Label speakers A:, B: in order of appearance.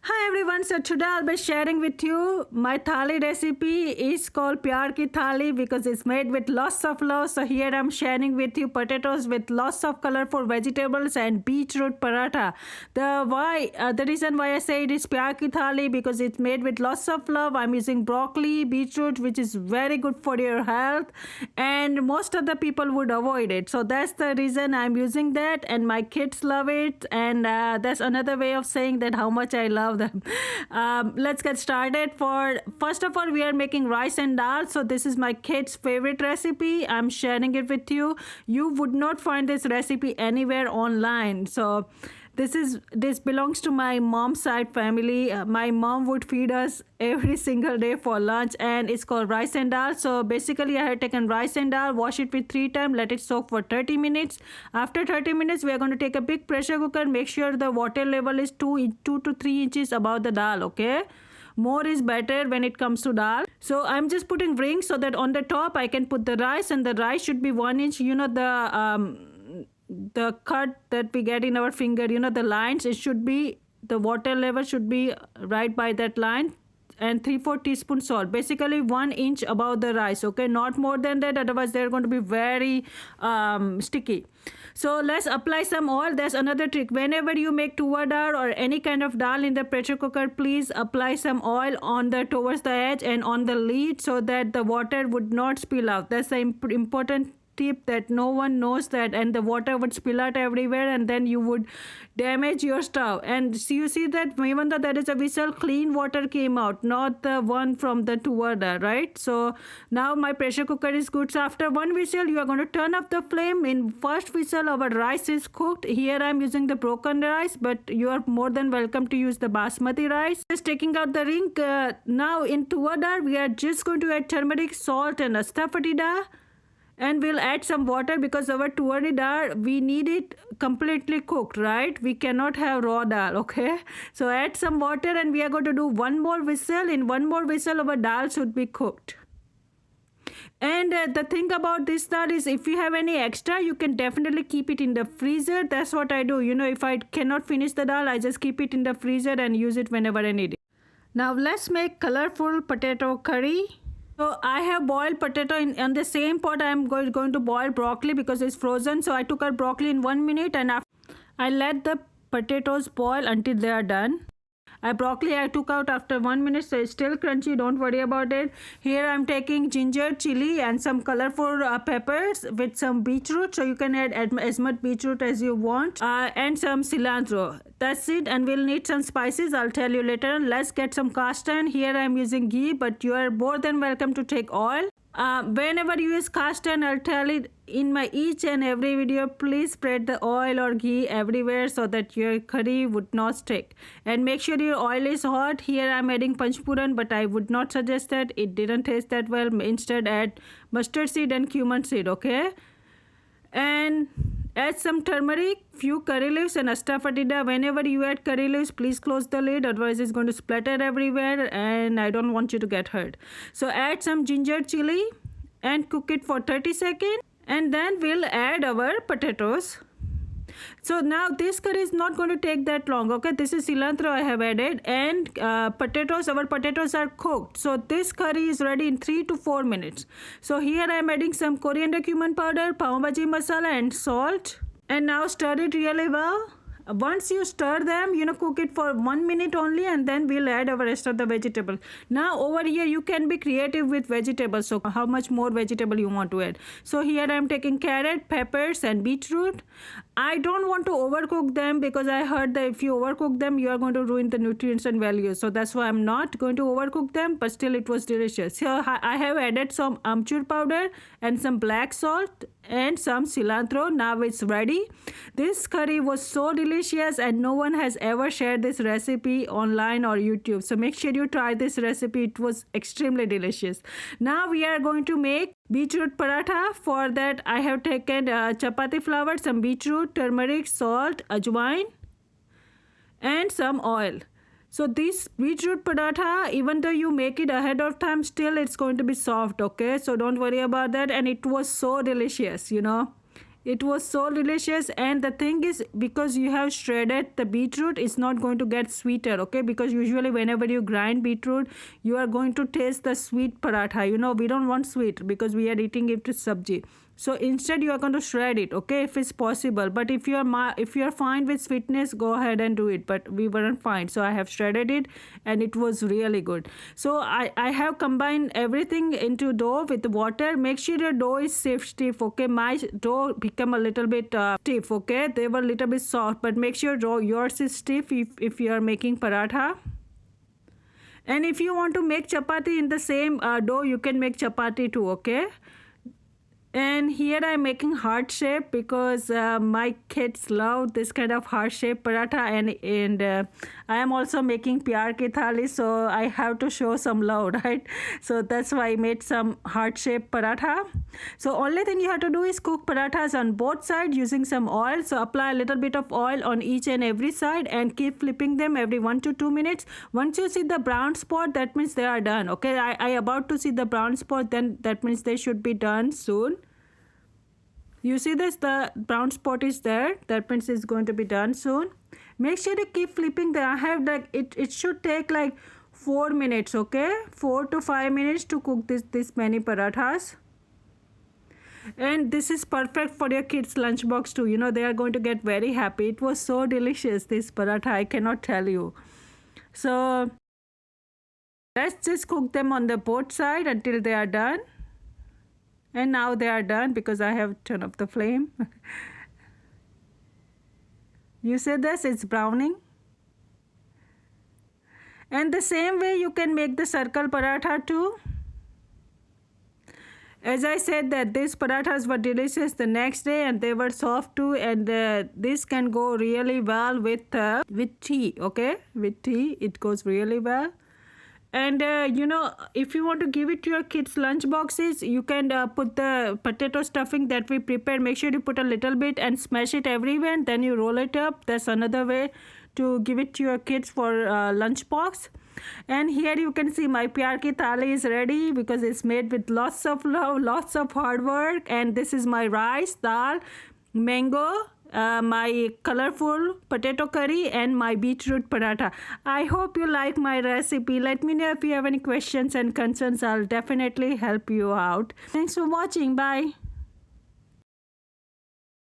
A: Hi everyone, so today I'll be sharing with you my thali recipe. Is called Pyar ki thali because it's made with lots of love. So here I'm sharing with you potatoes with lots of colorful vegetables and beetroot paratha. The reason why I say it is Pyar ki thali because it's made with lots of love. I'm using broccoli, beetroot, which is very good for your health, and most of the people would avoid it. So that's the reason I'm using that, and my kids love it, and that's another way of saying that how much I love them. Let's get started. For first of all, we are making rice and dal. So this is my kids' favorite recipe. I'm sharing it with you. You would not find this recipe anywhere online. So this belongs to my mom's side family. My mom would feed us every single day for lunch, and it's called rice and dal. So basically, I had taken rice and dal, wash it with 3 times, let it soak for 30 minutes. After 30 minutes, we are going to take a big pressure cooker. Make sure the water level is 2 to 3 inches above the dal. Okay. More is better when it comes to dal. So I'm just putting rings so that on the top I can put the rice, and the rice should be 1 inch. The cut that we get in our finger, the lines, it should be, the water level should be right by that line, and 3/4 teaspoon salt, basically 1 inch above the rice. Okay, not more than that, otherwise they're going to be very sticky. So let's apply some oil. There's another trick. Whenever you make tuvar dal or any kind of dal in the pressure cooker, please apply some oil on the towards the edge and on the lid so that the water would not spill out. That's the important tip that no one knows that, and the water would spill out everywhere, and then you would damage your stove. And so you see that even though there is a whistle, clean water came out, not the one from the tuvarda, right? So now my pressure cooker is good. So after one whistle, you are going to turn off the flame. In first whistle, our rice is cooked. Here I'm using the broken rice, but you are more than welcome to use the basmati rice. Just taking out the ring. Now in tuvarda, we are just going to add turmeric, salt, and astafatida. And we'll add some water because our tuvar dal, we need it completely cooked, right? We cannot have raw dal, okay? So add some water, and we are going to do one more whistle. In one more whistle, our dal should be cooked. And the thing about this dal is, if you have any extra, you can definitely keep it in the freezer. That's what I do. If I cannot finish the dal, I just keep it in the freezer and use it whenever I need it. Now let's make colorful potato curry. So I have boiled potato in the same pot. I am going to boil broccoli because it's frozen. So I took out broccoli in 1 minute, and I let the potatoes boil until they are done. Broccoli I took out after 1 minute, so it's still crunchy. Don't worry about it. Here I'm taking ginger, chili, and some colorful peppers with some beetroot. So you can add as much beetroot as you want, and some cilantro. That's it. And we'll need some spices. I'll tell you later. Let's get some cast iron. Here I'm using ghee, but you are more than welcome to take oil. Whenever you use cast iron, I'll tell it in my each and every video, please spread the oil or ghee everywhere so that your curry would not stick. And make sure your oil is hot. Here I'm adding panchpuran, but I would not suggest that. It didn't taste that well. Instead add mustard seed and cumin seed, okay? And add some turmeric, few curry leaves, and astafatida. Whenever you add curry leaves, please close the lid, otherwise it's going to splatter everywhere, and I don't want you to get hurt. So add some ginger, chili, and cook it for 30 seconds. And then we'll add our potatoes. So now this curry is not going to take that long, okay? This is cilantro I have added, and our potatoes are cooked. So this curry is ready in 3 to 4 minutes. So here I am adding some coriander, cumin powder, pav bhaji masala, and salt. And now stir it really well. Once you stir them, cook it for 1 minute only, and then we'll add our rest of the vegetable. Now over here you can be creative with vegetables, so how much more vegetable you want to add. So here I'm taking carrot, peppers, and beetroot. I don't want to overcook them because I heard that if you overcook them, you are going to ruin the nutrients and values. So that's why I'm not going to overcook them, but still it was delicious. So I have added some amchur powder and some black salt and some cilantro. Now it's ready. This curry was so delicious, and no one has ever shared this recipe online or YouTube. So make sure you try this recipe. It was extremely delicious. Now we are going to make beetroot paratha. For that I have taken chapati flour, some beetroot, turmeric, salt, ajwain, and some oil. So this beetroot paratha, even though you make it ahead of time, still it's going to be soft, okay? So don't worry about that. And it was so delicious, It was so delicious, and the thing is, because you have shredded the beetroot, it's not going to get sweeter, okay? Because usually whenever you grind beetroot, you are going to taste the sweet paratha. You know, we don't want sweet because we are eating it with sabji. So instead you are going to shred it, okay, if it's possible. But if you're fine with sweetness, go ahead and do it. But we weren't fine, so I have shredded it, and it was really good. So I have combined everything into dough with water. Make sure your dough is stiff, okay? My dough become a little bit stiff, okay? They were a little bit soft, but make sure yours is stiff if you are making paratha. And if you want to make chapati in the same dough, you can make chapati too, okay? And here I'm making heart shape because my kids love this kind of heart shape paratha, and I am also making Pyar ki Thali, so I have to show some love, right? So that's why I made some heart shape paratha. So only thing you have to do is cook parathas on both sides using some oil. So apply a little bit of oil on each and every side and keep flipping them every 1 to 2 minutes. Once you see the brown spot, that means they are done, okay? I about to see the brown spot, then that means they should be done soon. You see this, the brown spot is there, that means it's going to be done soon. Make sure to keep flipping them. I have like it should take like 4 minutes, okay? 4 to 5 minutes to cook this many parathas. And this is perfect for your kids lunchbox too. You know, they are going to get very happy. It was so delicious, this paratha, I cannot tell you. So let's just cook them on the both side until they are done. And now they are done because I have turned off the flame. You see this, it's browning. And the same way you can make the circle paratha too. As I said that these parathas were delicious the next day, and they were soft too, and this can go really well with tea, okay? With tea, it goes really well. And you know, if you want to give it to your kids lunch boxes, you can put the potato stuffing that we prepared. Make sure you put a little bit and smash it everywhere, and then you roll it up. That's another way to give it to your kids for lunch box. And here you can see my Pyar ki Thali is ready because it's made with lots of love, lots of hard work. And this is my rice, dal, mango, my colorful potato curry, and my beetroot paratha. I hope you like my recipe. Let me know if you have any questions and concerns. I'll definitely help you out. Thanks for watching. Bye.